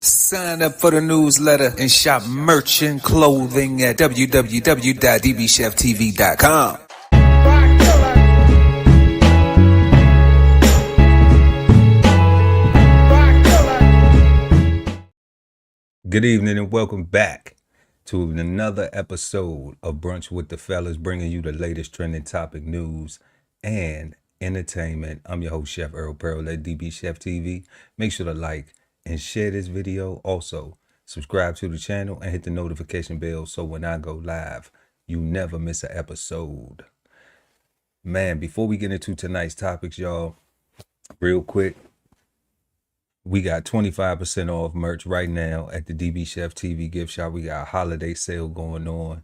Sign up for the newsletter and shop merch and clothing at www.dbcheftv.com. Good evening and welcome back to another episode of Brunch with the Fellas, bringing you the latest trending topic news and entertainment. I'm your host, Chef Erol Pearl at DBCHEFTV. Make sure to like and share this video. Also, subscribe to the channel and hit the notification bell so when I go live, you never miss an episode. Man, before we get into tonight's topics, y'all, real quick, we got 25% off merch right now at the DB Chef TV gift shop. We got a holiday sale going on.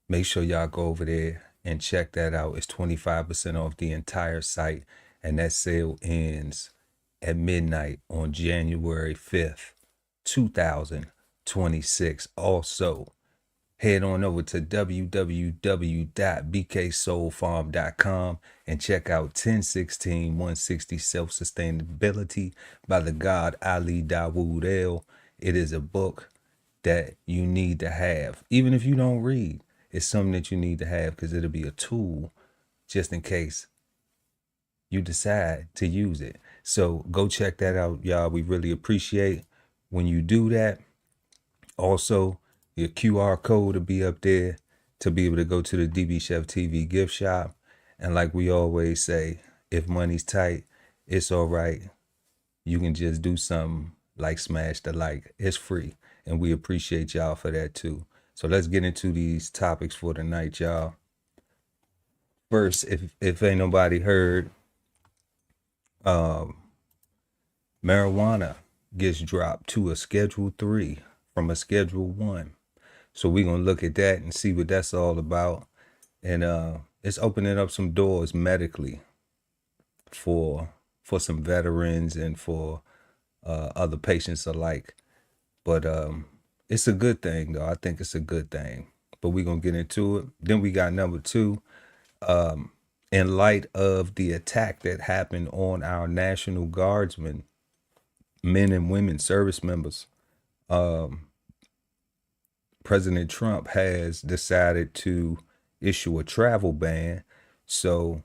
Make sure y'all go over there and check that out. It's 25% off the entire site, and that sale ends at midnight on January 5th, 2026. Also, head on over to www.bksoulfarm.com and check out 1016-160 Self-Sustainability by the God Ali Dawood El. It is a book that you need to have. Even if you don't read, it's something that you need to have because it'll be a tool just in case you decide to use it. So go check that out, y'all. We really appreciate when you do that. Also, your QR code will be up there to be able to go to the DB Chef TV gift shop. And like we always say, if money's tight, it's all right. You can just do something like smash the like. It's free. And we appreciate y'all for that too. So let's get into these topics for tonight, y'all. First, if ain't nobody heard, marijuana gets dropped to a Schedule 3 from a Schedule 1. So we're going to look at that and see what that's all about. And it's opening up some doors medically for some veterans and for other patients alike. But it's a good thing, though. I think it's a good thing. But we're going to get into it. Then we got number two. In light of the attack that happened on our National Guardsmen, men and women, service members, President Trump has decided to issue a travel ban. So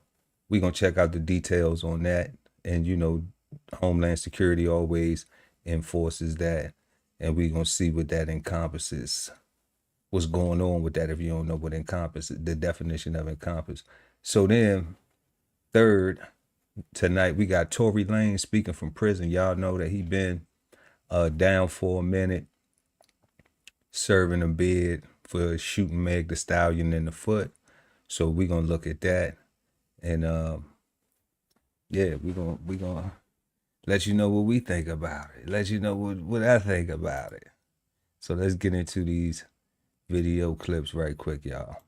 we're going to check out the details on that. And, you know, Homeland Security always enforces that. And we're going to see what that encompasses. What's going on with that if you don't know what encompasses, the definition of encompass. So then, third, tonight we got Tory Lanez speaking from prison. Y'all know that he been down for a minute, serving a bid for shooting Meg Thee Stallion in the foot. So we're gonna look at that, and yeah, we're gonna let you know what we think about it. Let you know what I think about it. So let's get into these video clips right quick, y'all.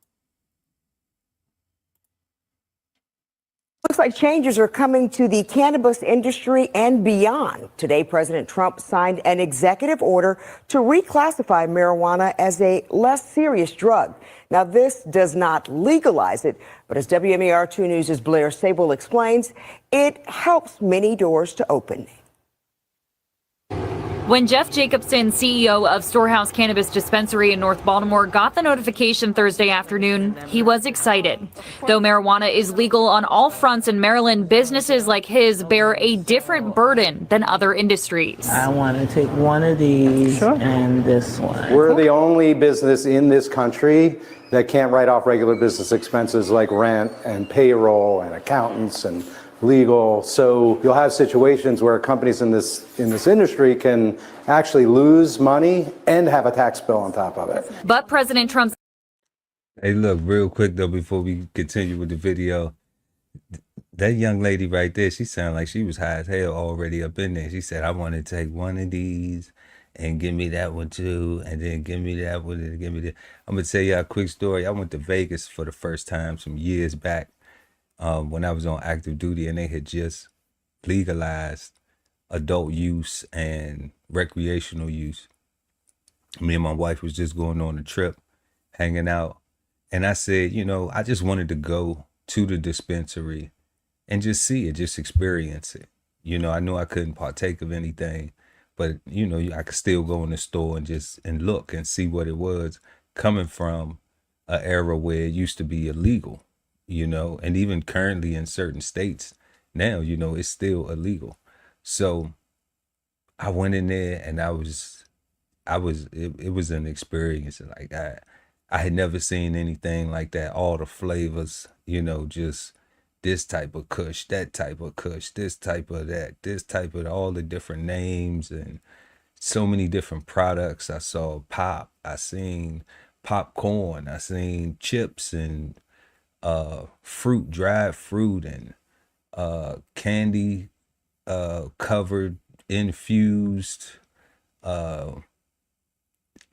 Looks like changes are coming to the cannabis industry and beyond. Today, President Trump signed an executive order to reclassify marijuana as a less serious drug. Now, this does not legalize it, but as WMER2 News' Blair Sable explains, it helps many doors to open. When Jeff Jacobson, CEO of Storehouse Cannabis Dispensary in North Baltimore, got the notification Thursday afternoon, he was excited. Though marijuana is legal on all fronts in Maryland, businesses like his bear a different burden than other industries. I want to take one of these and this one. We're the only business in this country that can't write off regular business expenses like rent and payroll and accountants and legal. So you'll have situations where companies in this industry can actually lose money and have a tax bill on top of it. But President Trump's Hey, look, real quick though, before we continue with the video, that young lady right there, she sounded like she was high as hell already up in there. She said, I want to take one of these and give me that one too, and then give me that one and give me that. I'm gonna tell you a quick story. I went to Vegas for the first time some years back. When I was on active duty, and they had just legalized adult use and recreational use. Me and my wife was just going on a trip, hanging out. And I said, you know, I just wanted to go to the dispensary and just see it, just experience it. You know, I knew I couldn't partake of anything, but you know, I could still go in the store and look and see what it was, coming from an era where it used to be illegal, you know, and even currently in certain states now, you know, it's still illegal. So I went in there and it was an experience. Like I had never seen anything like that. All the flavors, you know, just this type of kush, that type of kush, this type of that, this type of, all the different names and so many different products. I saw pop, I seen popcorn, I seen chips and fruit, dried fruit, and candy covered, infused,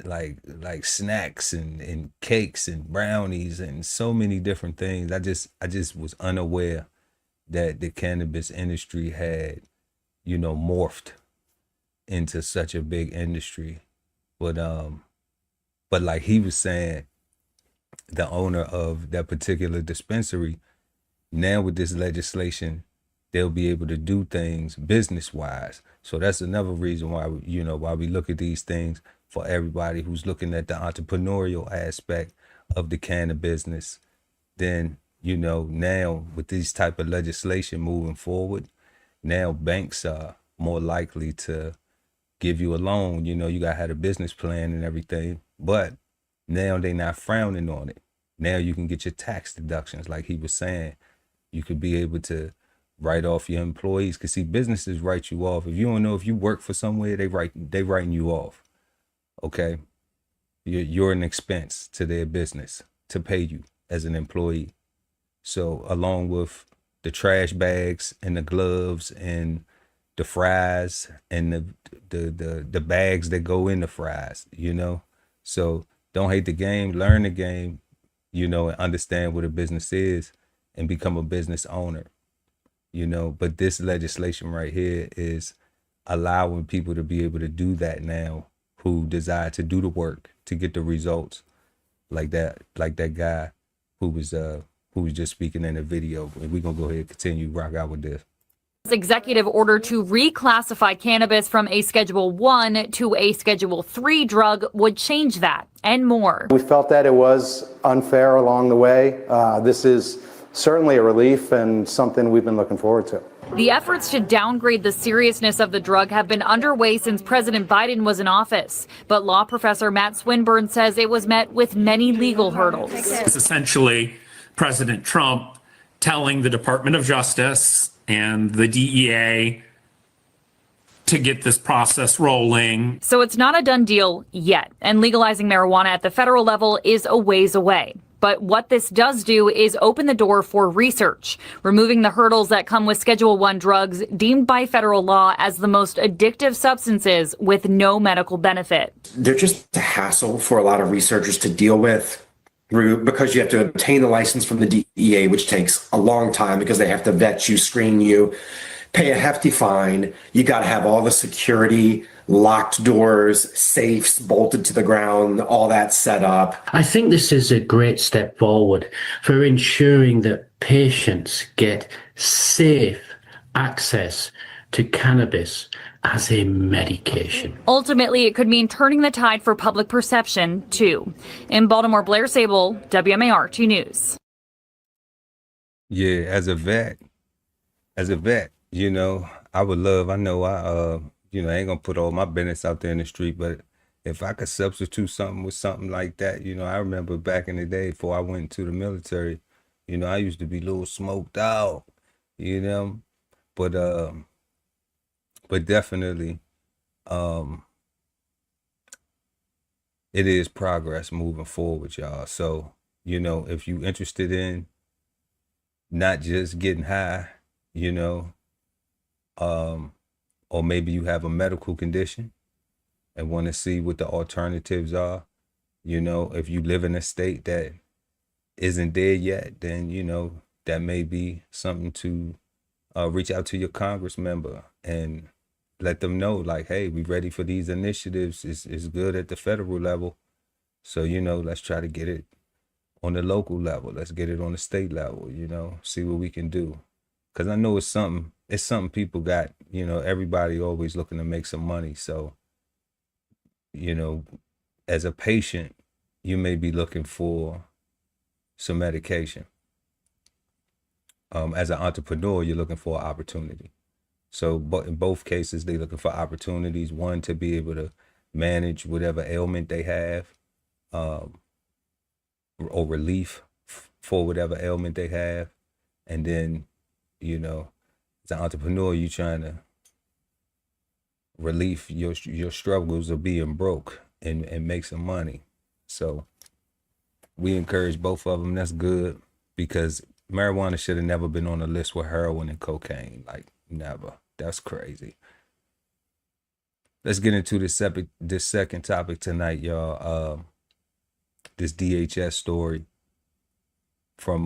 like snacks and cakes and brownies and so many different things. I just was unaware that the cannabis industry had, you know, morphed into such a big industry. But like he was saying, the owner of that particular dispensary, now with this legislation, they'll be able to do things business wise. So that's another reason why why we look at these things, for everybody who's looking at the entrepreneurial aspect of the cannabis business. Then, you know, now with these type of legislation moving forward, now banks are more likely to give you a loan. You know, you gotta have a business plan and everything, but now they're not frowning on it. Now you can get your tax deductions, like he was saying. You could be able to write off your employees, because see, businesses write you off. If you don't know, if you work for somewhere, they writing you off. Okay, you're an expense to their business to pay you as an employee. So along with the trash bags and the gloves and the fries and the bags that go in the fries, you know. So don't hate the game, learn the game, you know, and understand what a business is and become a business owner, you know. But this legislation right here is allowing people to be able to do that now, who desire to do the work to get the results, like that guy who was just speaking in the video. And we're gonna go ahead and continue rock out with this. Executive order to reclassify cannabis from a Schedule 1 to a Schedule 3 drug would change that and more. We felt that it was unfair along the way. This is certainly a relief and something we've been looking forward to. The efforts to downgrade the seriousness of the drug have been underway since President Biden was in office. But law professor Matt Swinburne says it was met with many legal hurdles. It's essentially President Trump telling the Department of Justice and the DEA to get this process rolling. So it's not a done deal yet, and legalizing marijuana at the federal level is a ways away. But what this does do is open the door for research, removing the hurdles that come with Schedule 1 drugs deemed by federal law as the most addictive substances with no medical benefit. They're just a hassle for a lot of researchers to deal with, because you have to obtain a license from the DEA, which takes a long time because they have to vet you, screen you, pay a hefty fine. You got to have all the security, locked doors, safes bolted to the ground, all that set up. I think this is a great step forward for ensuring that patients get safe access to cannabis as a medication. Ultimately, it could mean turning the tide for public perception, too. In Baltimore, Blair Sable, WMAR 2 News. Yeah, as a vet, you know, I ain't gonna put all my business out there in the street, but if I could substitute something with something like that, you know, I remember back in the day before I went to the military, you know, I used to be a little smoked out, you know, but definitely, it is progress moving forward, y'all. So, you know, if you interested in not just getting high, you know, or maybe you have a medical condition and want to see what the alternatives are, you know, if you live in a state that isn't there yet, then, you know, that may be something to reach out to your Congress member and let them know, like, hey, we ready for these initiatives. It's good at the federal level. So, you know, let's try to get it on the local level. Let's get it on the state level, you know, see what we can do. Because I know it's something people got You know, everybody always looking to make some money. So, you know, as a patient, you may be looking for some medication. As an entrepreneur, you're looking for an opportunity. So, but in both cases, they're looking for opportunities. One, to be able to manage whatever ailment they have, or relief for whatever ailment they have. And then, you know, as an entrepreneur, you're trying to relieve your struggles of being broke and make some money. So we encourage both of them. That's good, because marijuana should have never been on the list with heroin and cocaine. Like, never. That's crazy. Let's get into this second topic tonight, y'all. This DHS story from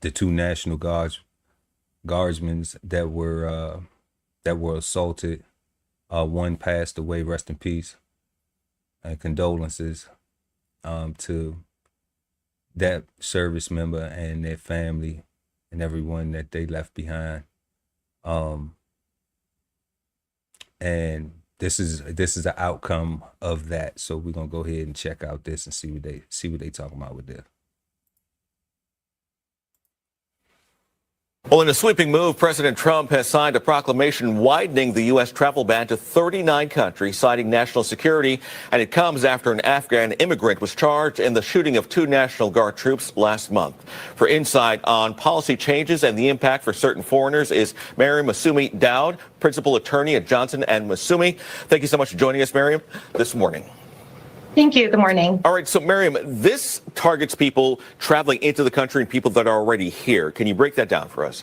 the two National Guardsmen that were assaulted. One passed away. Rest in peace, and condolences to that service member and their family and everyone that they left behind. And this is the outcome of that. So we're gonna go ahead and check out this and see what they talking about with this. Well, in a sweeping move, President Trump has signed a proclamation widening the U.S. travel ban to 39 countries, citing national security. And it comes after an Afghan immigrant was charged in the shooting of two National Guard troops last month. For insight on policy changes and the impact for certain foreigners is Miriam Masumi Dowd, principal attorney at Johnson and Masumi. Thank you so much for joining us, Miriam, this morning. Thank you. Good morning. All right. So, Miriam, this targets people traveling into the country and people that are already here. Can you break that down for us?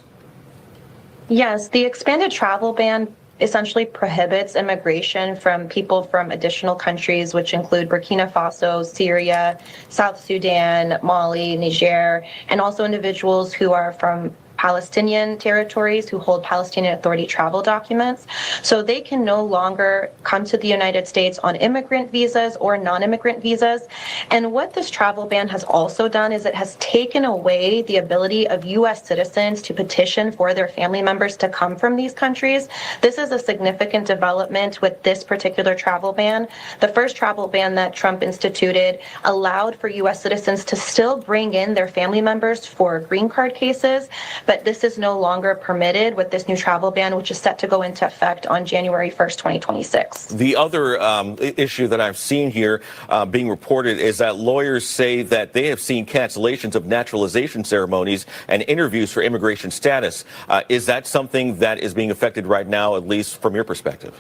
Yes, the expanded travel ban essentially prohibits immigration from people from additional countries, which include Burkina Faso, Syria, South Sudan, Mali, Niger, and also individuals who are from Palestinian territories who hold Palestinian Authority travel documents. So they can no longer come to the United States on immigrant visas or non-immigrant visas. And what this travel ban has also done is it has taken away the ability of U.S. citizens to petition for their family members to come from these countries. This is a significant development with this particular travel ban. The first travel ban that Trump instituted allowed for U.S. citizens to still bring in their family members for green card cases, but this is no longer permitted with this new travel ban, which is set to go into effect on January 1st, 2026. The other issue that I've seen here being reported is that lawyers say that they have seen cancellations of naturalization ceremonies and interviews for immigration status. Is that something that is being affected right now, at least from your perspective?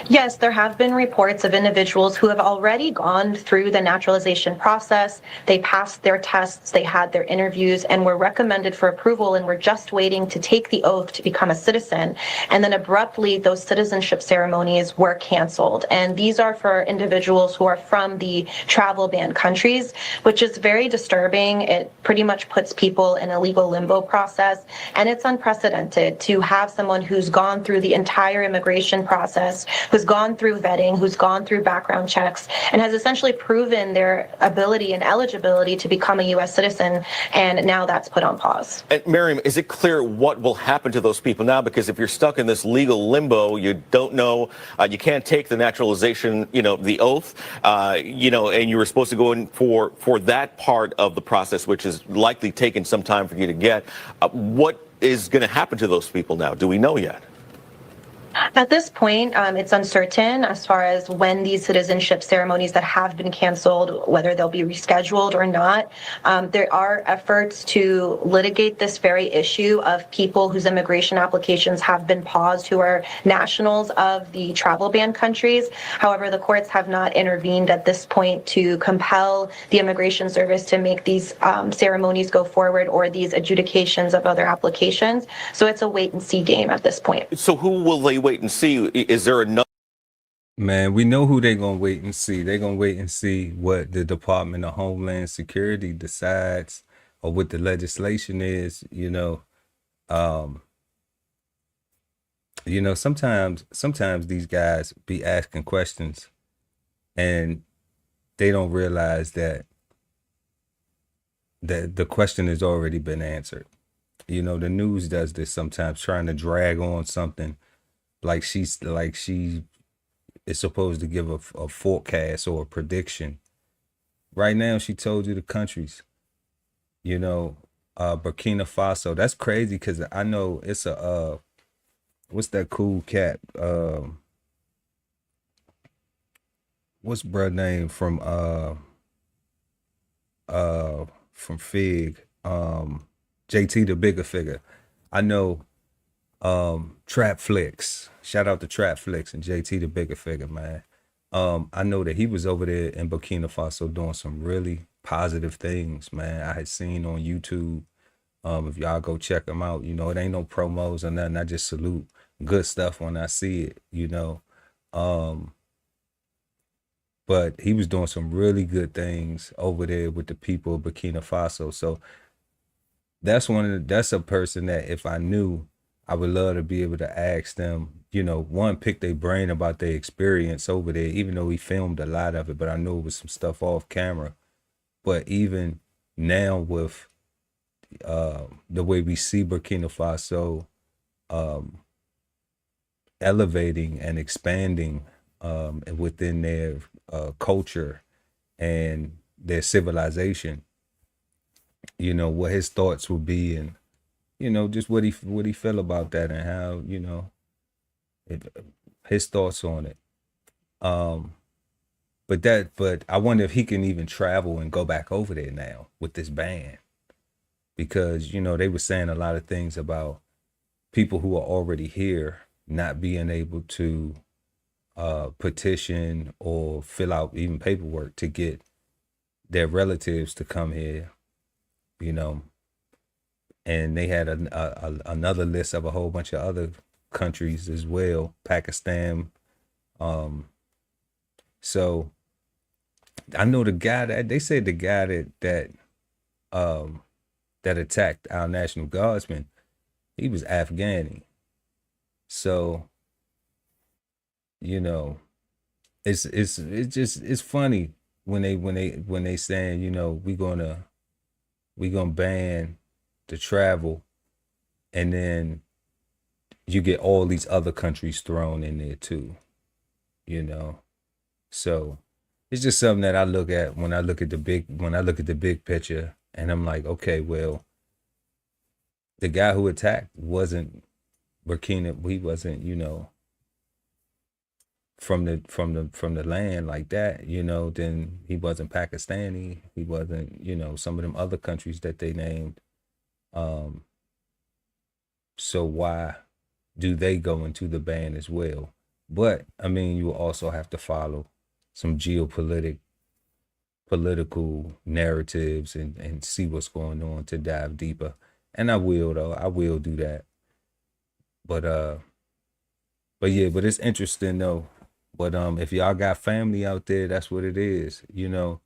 Yes, there have been reports of individuals who have already gone through the naturalization process. They passed their tests, they had their interviews, and were recommended for approval, and were just waiting to take the oath to become a citizen. And then abruptly, those citizenship ceremonies were canceled. And these are for individuals who are from the travel ban countries, which is very disturbing. It pretty much puts people in a legal limbo process. And it's unprecedented to have someone who's gone through the entire immigration process, who's gone through vetting, who's gone through background checks, and has essentially proven their ability and eligibility to become a U.S. citizen, and now that's put on pause. And Miriam, is it clear what will happen to those people now? Because if you're stuck in this legal limbo, you don't know, you can't take the naturalization, the oath, and you were supposed to go in for that part of the process, which is likely taking some time for you to get. What is going to happen to those people now? Do we know yet? At this point, it's uncertain as far as when these citizenship ceremonies that have been canceled, whether they'll be rescheduled or not. There are efforts to litigate this very issue of people whose immigration applications have been paused, who are nationals of the travel ban countries. However, the courts have not intervened at this point to compel the Immigration Service to make these ceremonies go forward, or these adjudications of other applications. So it's a wait and see game at this point. So who will they wait and see? Is there enough? Man, we know who they're going to wait and see. They're going to wait and see what the Department of Homeland Security decides, or what the legislation is. Sometimes these guys be asking questions and they don't realize that the question has already been answered. You know, the news does this sometimes, trying to drag on something like she is supposed to give a forecast or a prediction. Right now, she told you the countries. You know, Burkina Faso. That's crazy because I know it's a what's that cool cat? What's bruh name from Fig? JT the Bigger Figure. I know Trap Flicks. Shout out to Trap Flicks and JT the Bigger Figure, man. I know that he was over there in Burkina Faso doing some really positive things, man. I had seen on YouTube. If y'all go check him out, you know, it ain't no promos or nothing. I just salute good stuff when I see it, you know. But he was doing some really good things over there with the people of Burkina Faso. So that's a person that if I knew, I would love to be able to ask them, you know, one, pick their brain about their experience over there, even though we filmed a lot of it, but I know it was some stuff off camera. But even now with the way we see Burkina Faso elevating and expanding within their culture and their civilization, you know, what his thoughts would be, and you know, just what he feel about that, and how, you know, his thoughts on it. But I wonder if he can even travel and go back over there now with this ban, because you know they were saying a lot of things about people who are already here not being able to petition or fill out even paperwork to get their relatives to come here, you know. And they had another list of a whole bunch of other countries as well, Pakistan. So I know the guy that they said the guy that attacked our National Guardsman, he was Afghani. So, you know, it's funny when they saying, you know, we gonna ban the travel, and then you get all these other countries thrown in there too, you know. So it's just something that I look at when I look at the big picture, and I'm like, okay, well, the guy who attacked wasn't Burkina, he wasn't, you know, from the land like that, you know. Then he wasn't Pakistani, he wasn't, you know, some of them other countries that they named. So why do they go into the ban as well? But I mean, you also have to follow some political narratives and see what's going on to dive deeper. And I will, though. I will do that. But yeah, but it's interesting though. But if y'all got family out there, that's what it is, you know.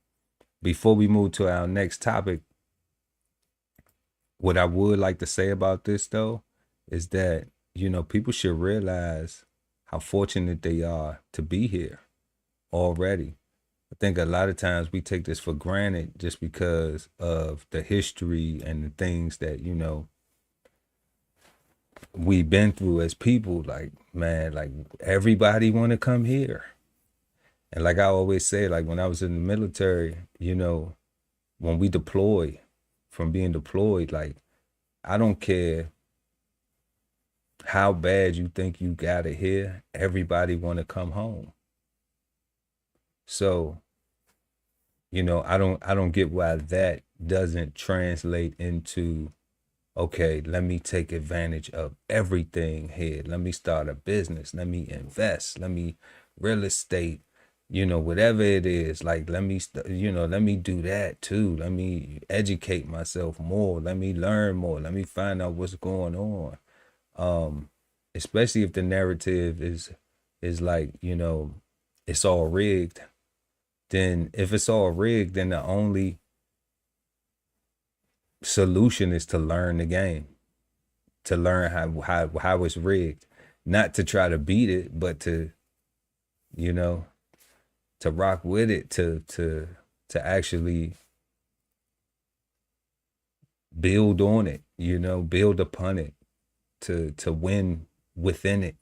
Before we move to our next topic, what I would like to say about this though is that, you know, people should realize how fortunate they are to be here already. I think a lot of times we take this for granted just because of the history and the things that, you know, we've been through as people. Like, man, like everybody want to come here. And like I always say, like when I was in the military, you know, when we deploy, from being deployed, like I don't care how bad you think you got it here, everybody want to come home. So, you know, I don't get why that doesn't translate into, okay, let me take advantage of everything here. Let me start a business. Let me invest. Let me real estate, you know, whatever it is. Like, let me do that too. Let me educate myself more. Let me learn more. Let me find out what's going on. Especially if the narrative is like, you know, it's all rigged. Then if it's all rigged, then the only solution is to learn the game, to learn how it's rigged, not to try to beat it, but to, you know, to rock with it, to actually build on it, build upon it to win within it,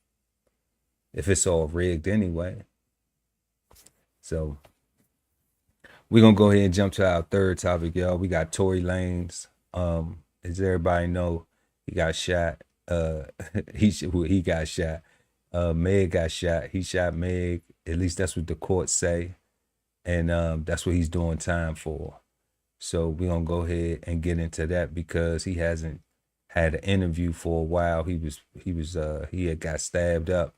if it's all rigged anyway. So we're gonna go ahead and jump to our third topic, y'all. We got Tory Lanez. As everybody know, he got shot. He got shot. Meg got shot. He shot Meg. At least that's what the courts say, and that's what he's doing time for. So we're gonna go ahead and get into that because he hasn't had an interview for a while. He had got stabbed up,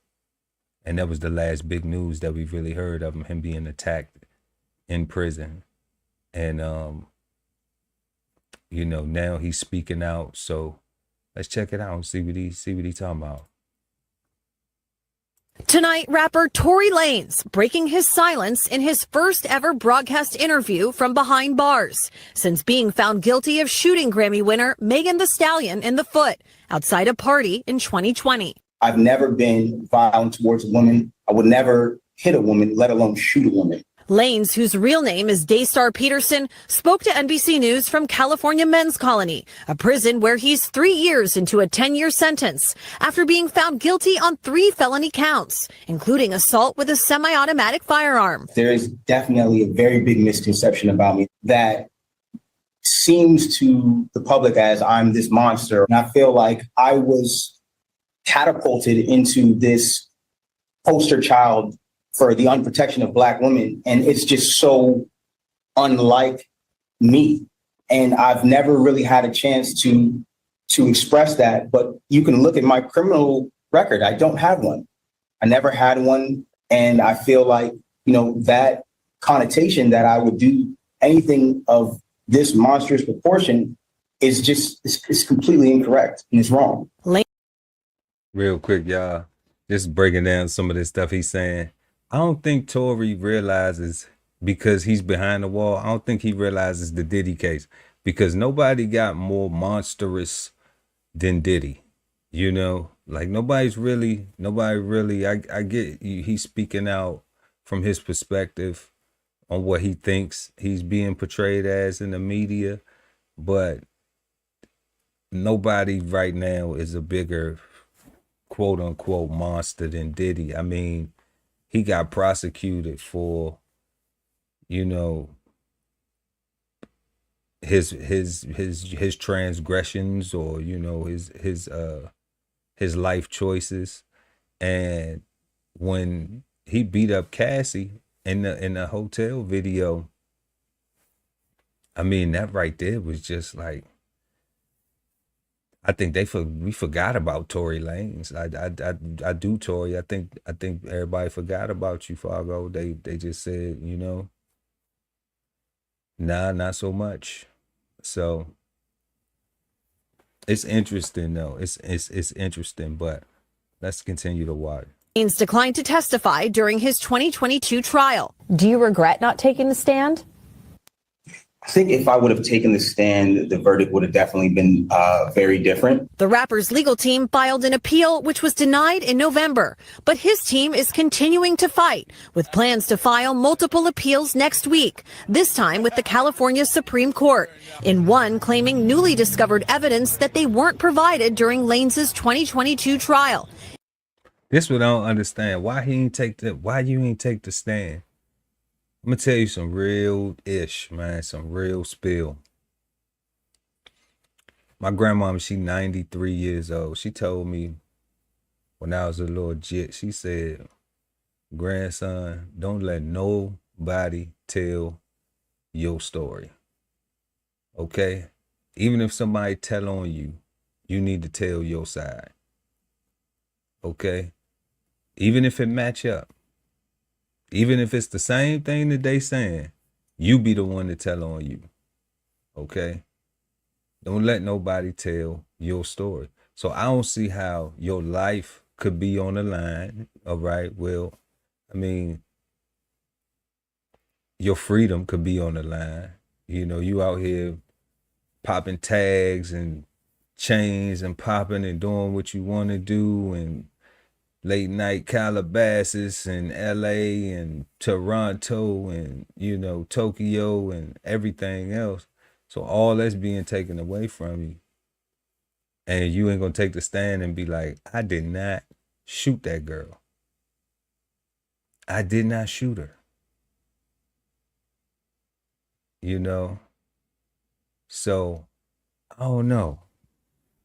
and that was the last big news that we've really heard of him being attacked in prison. And now he's speaking out. So let's check it out and see what he talking about. Tonight, rapper Tory Lanez breaking his silence in his first ever broadcast interview from behind bars since being found guilty of shooting Grammy winner Megan Thee Stallion in the foot outside a party in 2020. I've never been violent towards a woman. I would never hit a woman, let alone shoot a woman. Lanez, whose real name is Daystar Peterson, spoke to NBC News from California Men's Colony, a prison where he's 3 years into a 10-year sentence after being found guilty on 3 felony counts, including assault with a semi-automatic firearm. There is definitely a very big misconception about me that seems to the public as I'm this monster. And I feel like I was catapulted into this poster child for the unprotection of Black women. And it's just so unlike me. And I've never really had a chance to express that. But you can look at my criminal record. I don't have one. I never had one. And I feel like, that connotation that I would do anything of this monstrous proportion is just, it's completely incorrect and it's wrong. Real quick, y'all, just breaking down some of this stuff he's saying. I don't think Tory realizes, because he's behind the wall, I don't think he realizes the Diddy case, because nobody got more monstrous than Diddy. Like nobody really, I get he's speaking out from his perspective on what he thinks he's being portrayed as in the media, but nobody right now is a bigger quote unquote monster than Diddy. I mean, he got prosecuted for, his transgressions, or his life choices. And when he beat up Cassie in the hotel video, I mean, that right there was just like, I think we forgot about Tory Lanez. I do, Tory. I think everybody forgot about you, Fargo. They just said, nah, not so much. So it's interesting though. It's interesting, but let's continue to watch. Lanez declined to testify during his 2022 trial. Do you regret not taking the stand? I think if I would have taken the stand, the verdict would have definitely been very different. The rapper's legal team filed an appeal, which was denied in November. But his team is continuing to fight, with plans to file multiple appeals next week, this time with the California Supreme Court, in one claiming newly discovered evidence that they weren't provided during Lanez's 2022 trial. This what I don't understand. Why you ain't take the stand? I'm gonna tell you some real ish, man, some real spill. My grandmama, she 93 years old. She told me when I was a little jit, she said, grandson, don't let nobody tell your story. Okay? Even if somebody tell on you, you need to tell your side. Okay? Even if it match up. Even if it's the same thing that they saying, you be the one to tell on you. Okay? Don't let nobody tell your story. So I don't see how your life could be on the line. All right. Well, I mean, your freedom could be on the line. You out here popping tags and chains and popping and doing what you want to do, and late night Calabasas and LA and Toronto and, Tokyo and everything else. So all that's being taken away from you. And you ain't gonna take the stand and be like, I did not shoot that girl. I did not shoot her. You know? So I don't know.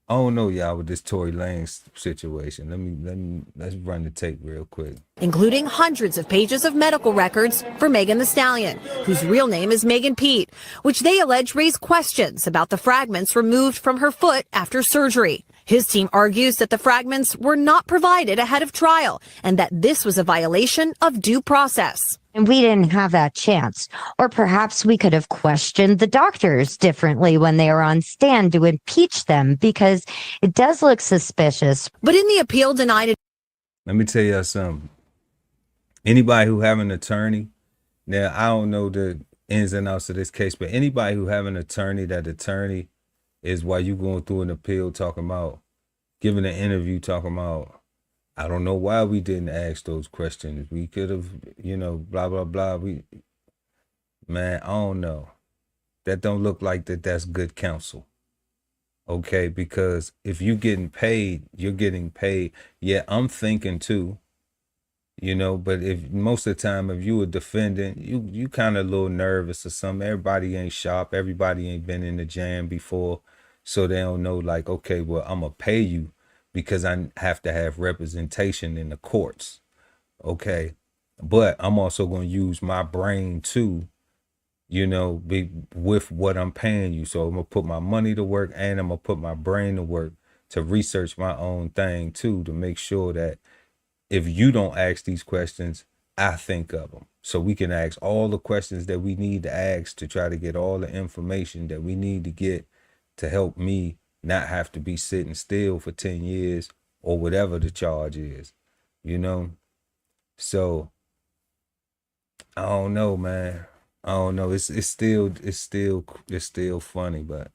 I don't know, y'all, with this Tory Lanez situation. Let's run the tape real quick. Including hundreds of pages of medical records for Megan Thee Stallion, whose real name is Megan Pete, which they allege raise questions about the fragments removed from her foot after surgery. His team argues that the fragments were not provided ahead of trial and that this was a violation of due process. And we didn't have that chance. Or perhaps we could have questioned the doctors differently when they were on stand to impeach them, because it does look suspicious. But in the appeal denied it. Let me tell you something. Anybody who have an attorney, now I don't know the ins and outs of this case, but anybody who have an attorney, that attorney is while you going through an appeal talking about, giving an interview talking about, I don't know why we didn't ask those questions. We could have, blah, blah, blah. Man, I don't know. That don't look like that's good counsel. Okay, because if you're getting paid, you're getting paid. Yeah, I'm thinking too, but if most of the time, if you a defendant, you kind of a little nervous or something. Everybody ain't sharp. Everybody ain't been in the jam before. So they don't know, like, okay, well, I'm going to pay you because I have to have representation in the courts. Okay. But I'm also going to use my brain too, with what I'm paying you. So I'm going to put my money to work and I'm going to put my brain to work to research my own thing too, to make sure that if you don't ask these questions, I think of them. So we can ask all the questions that we need to ask to try to get all the information that we need to get to help me not have to be sitting still for 10 years or whatever the charge is, So I don't know, man. I don't know. It's still funny, but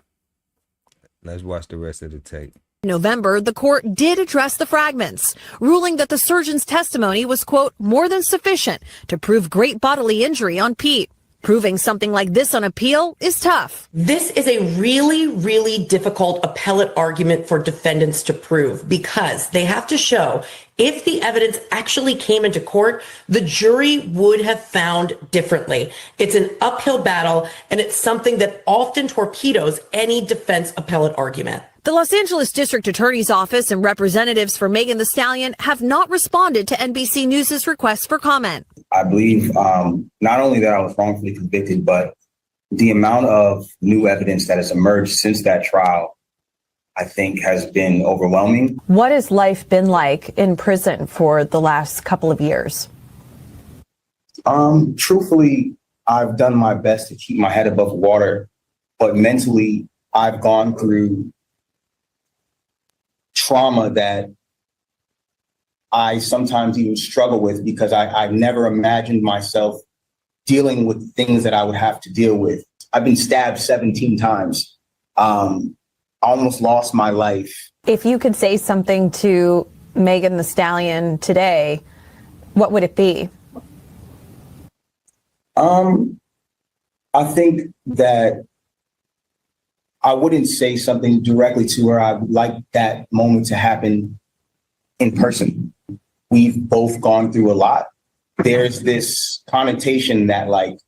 let's watch the rest of the tape. In November, the court did address the fragments, ruling that the surgeon's testimony was, quote, more than sufficient to prove great bodily injury on Pete. Proving something like this on appeal is tough. This is a really, really difficult appellate argument for defendants to prove, because they have to show if the evidence actually came into court, the jury would have found differently. It's an uphill battle, and it's something that often torpedoes any defense appellate argument. The Los Angeles District Attorney's Office and representatives for Megan Thee Stallion have not responded to NBC News' request for comment. I believe not only that I was wrongfully convicted, but the amount of new evidence that has emerged since that trial, I think, has been overwhelming. What has life been like in prison for the last couple of years? Truthfully, I've done my best to keep my head above water, but mentally, I've gone through trauma that I sometimes even struggle with, because I never imagined myself dealing with things that I would have to deal with. I've been stabbed 17 times. I almost lost my life. If you could say something to Megan Thee Stallion today, what would it be? I think that I wouldn't say something directly to her. I would like that moment to happen in person. We've both gone through a lot. There's this connotation that, like,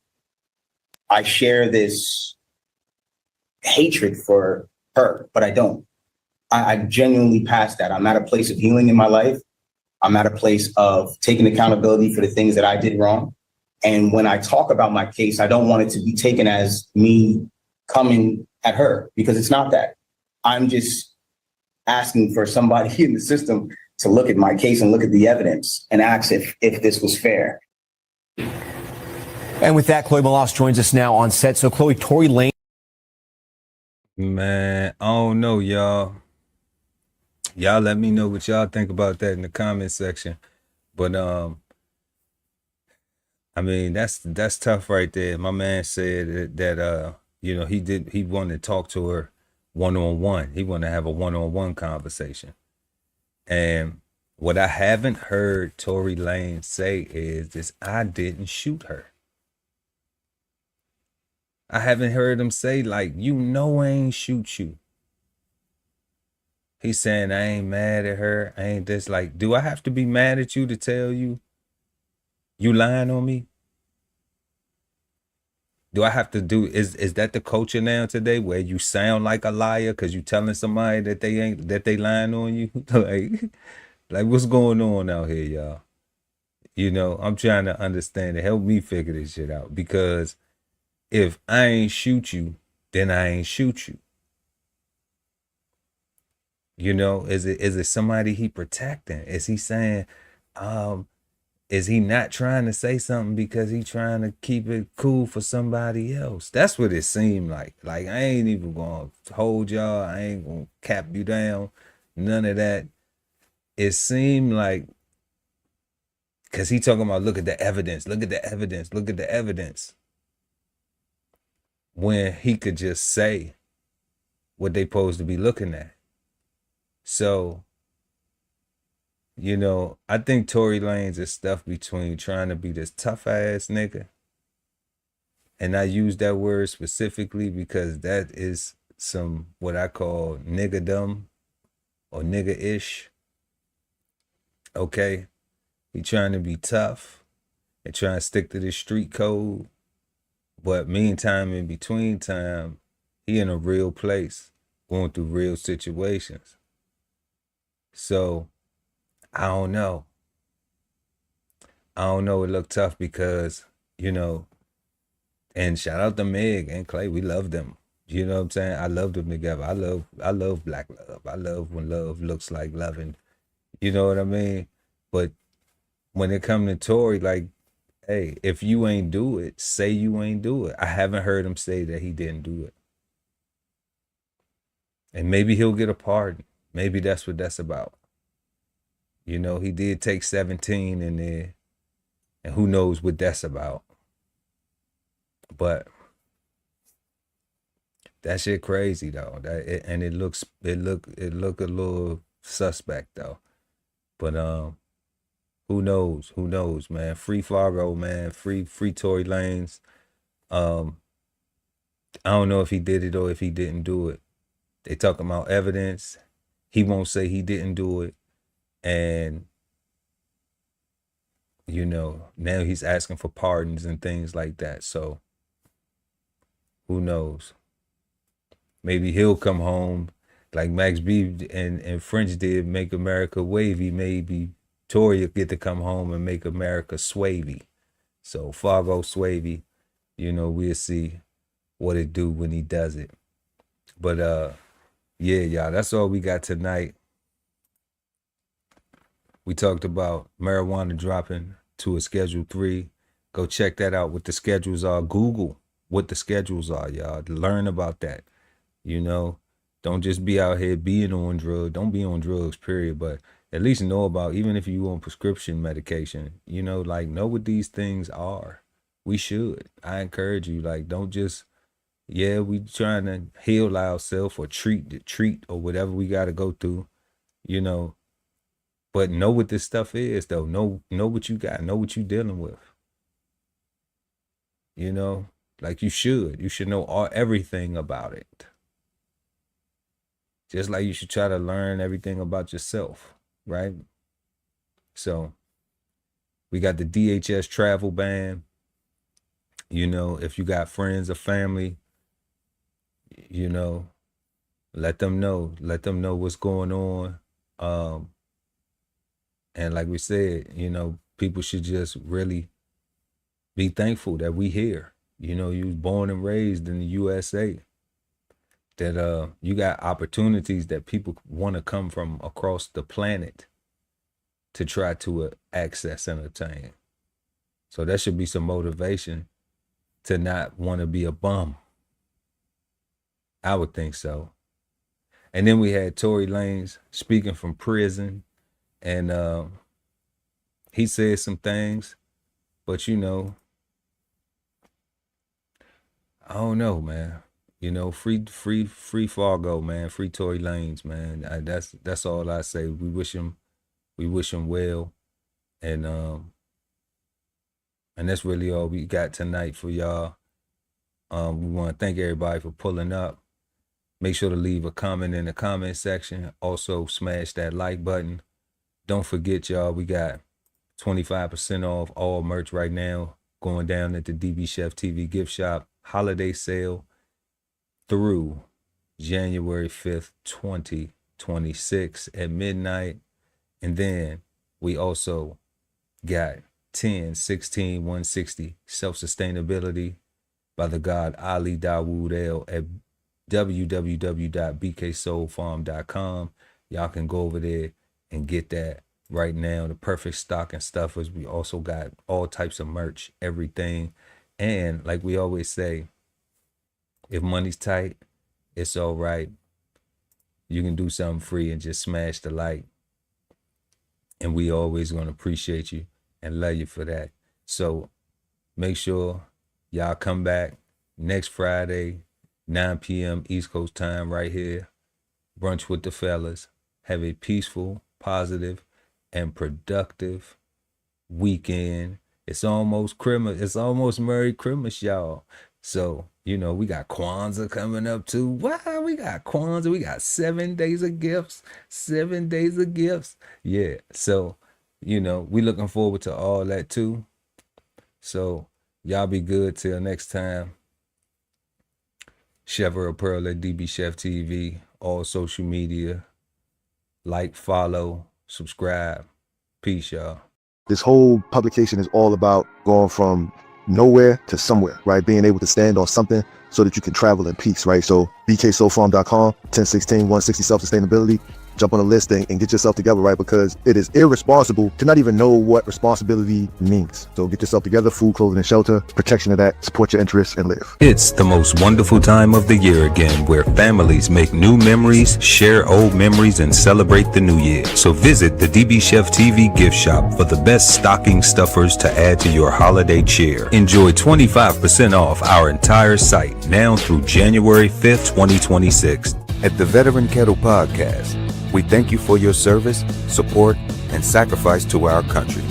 I share this hatred for her, but I don't. I genuinely passed that. I'm at a place of healing in my life. I'm at a place of taking accountability for the things that I did wrong. And when I talk about my case, I don't want it to be taken as me coming at her, because it's not that. I'm just asking for somebody in the system to look at my case and look at the evidence and ask if this was fair. And with that, Chloe Malas joins us now on set. So, Chloe, Tory Lanez. Man, I don't know, y'all. Y'all let me know what y'all think about that in the comment section. But I mean, that's tough right there. My man said that he wanted to talk to her one-on-one. He wanted to have a one-on-one conversation. And what I haven't heard Tory Lanez say is I didn't shoot her. I haven't heard him say, like, I ain't shoot you. He's saying, I ain't mad at her. I ain't this. Like, do I have to be mad at you to tell you you lying on me? Do I have to do, is that the culture now today where you sound like a liar because you telling somebody that they lying on you? like what's going on out here, y'all? You know, I'm trying to understand it. Help me figure this shit out. Because if I ain't shoot you, then I ain't shoot you. You know, is it somebody he protecting? Is he saying, is he not trying to say something because he trying to keep it cool for somebody else? That's what it seemed like. Like, I ain't even gonna hold y'all. I ain't gonna cap you down. None of that. It seemed like, because he talking about, look at the evidence, look at the evidence, look at the evidence. When he could just say what they supposed to be looking at. So, you know, I think Tory Lanez is stuff between trying to be this tough ass nigga. And I use that word specifically because that is some what I call niggadom or nigga-ish. Okay? He trying to be tough and trying to stick to the street code. But meantime, in between time, he in a real place, going through real situations. So, I don't know. It looked tough because, you know, and shout out to Meg and Clay. We love them. You know what I'm saying? I love them together. I love black love. I love when love looks like loving. You know what I mean? But when it comes to Tory, like, hey, if you ain't do it, say you ain't do it. I haven't heard him say that he didn't do it. And maybe he'll get a pardon. Maybe that's what that's about. You know, he did take 17 in there. And who knows what that's about. But that shit crazy though. It look a little suspect though. But who knows? Who knows, man? Free Fargo, man. Free Tory Lanez. I don't know if he did it or if he didn't do it. They talking about evidence. He won't say he didn't do it. And you know, now he's asking for pardons and things like that. So who knows? Maybe he'll come home like Max B and French did, make America wavy. Maybe Tory will get to come home and make America swavy. So Fargo swavy, you know, we'll see what it do when he does it. But yeah, y'all, that's all we got tonight. We talked about marijuana dropping to a Schedule 3. Go check that out, what the schedules are. Google what the schedules are, y'all. Learn about that. You know, don't just be out here being on drugs. Don't be on drugs, period. But at least know about, even if you on prescription medication, you know, like know what these things are. We should. I encourage you, like, don't just, yeah, we trying to heal ourselves or treat or whatever we got to go through, you know. But know what this stuff is, though. Know what you got. Know what you dealing with. You know, like you should. You should know everything about it. Just like you should try to learn everything about yourself, right? So we got the DHS travel ban. You know, if you got friends or family, you know, let them know. Let them know what's going on. And like we said, you know, people should just really be thankful that we here. You know, you was born and raised in the USA. That you got opportunities that people want to come from across the planet to try to access and attain. So that should be some motivation to not want to be a bum. I would think so. And then we had Tory Lanez speaking from prison. And he said some things, but you know, I don't know, man. You know, free Fargo, man. Free Tory Lanez, man. That's all I say. We wish him well, and that's really all we got tonight for y'all. We want to thank everybody for pulling up. Make sure to leave a comment in the comment section. Also, smash that like button. Don't forget, y'all, we got 25% off all merch right now going down at the DBCHEFTV gift shop. Holiday sale through January 5th, 2026 at midnight. And then we also got 10/16 160 self-sustainability by the god Ali Dawood El at www.bksoulfarm.com. Y'all can go over there and get that right now. The perfect stocking stuffers. We also got all types of merch, everything. And like we always say, if money's tight, it's all right. You can do something free and just smash the like. And we always gonna appreciate you and love you for that. So make sure y'all come back next Friday, 9 p.m. East Coast time right here. Brunch with the fellas. Have a peaceful, positive, and productive weekend. It's almost Christmas. It's almost Merry Christmas, y'all. So, you know, we got Kwanzaa coming up too. Wow, we got Kwanzaa. We got 7 days of gifts. 7 days of gifts. Yeah. So, you know, we looking forward to all that too. So, y'all be good till next time. Chef Erol Pearl at DBCHEFTV, all social media. Like, follow, subscribe. Peace, y'all. This whole publication is all about going from nowhere to somewhere, right? Being able to stand on something so that you can travel in peace, right? So bksoulfarm.com, 10/16 160 self-sustainability. Jump on the list and get yourself together, right? Because it is irresponsible to not even know what responsibility means. So get yourself together, food, clothing, and shelter, protection of that, support your interests, and live. It's the most wonderful time of the year again, where families make new memories, share old memories, and celebrate the new year. So visit the DBCHEFTV gift shop for the best stocking stuffers to add to your holiday cheer. Enjoy 25% off our entire site now through January 5th, 2026. At the Veteran Kettle Podcast, we thank you for your service, support, and sacrifice to our country.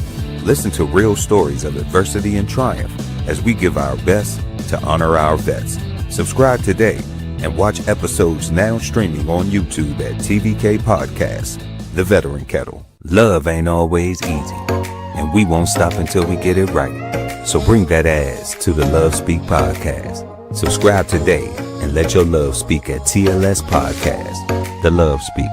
Listen to real stories of adversity and triumph as we give our best to honor our vets. Subscribe today and watch episodes now streaming on YouTube at TVK Podcast, The Veteran Kettle. Love ain't always easy, and we won't stop until we get it right. So bring that ass to the Love Speak Podcast. Subscribe today and let your love speak at TLS Podcast, The Love Speak,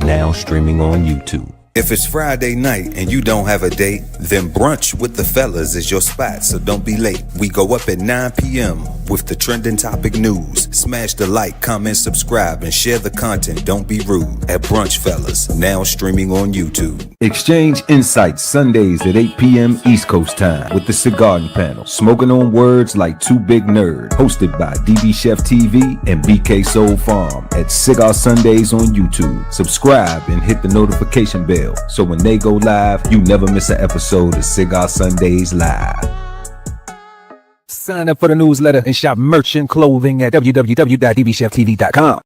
now streaming on YouTube. If it's Friday night and you don't have a date, then Brunch with the Fellas is your spot, so don't be late. We go up at 9 p.m. with the trending topic news. Smash the like, comment, subscribe, and share the content. Don't be rude at Brunch Fellas, now streaming on YouTube. Exchange insights Sundays at 8 p.m. East Coast time with the Cigar Panel. Smoking on words like two big nerds. Hosted by DBCHEFTV and BK Soul Farm at Cigar Sundays on YouTube. Subscribe and hit the notification bell, so when they go live, you never miss an episode of Cigar Sundays Live. Sign up for the newsletter and shop merch and clothing at www.dbcheftv.com.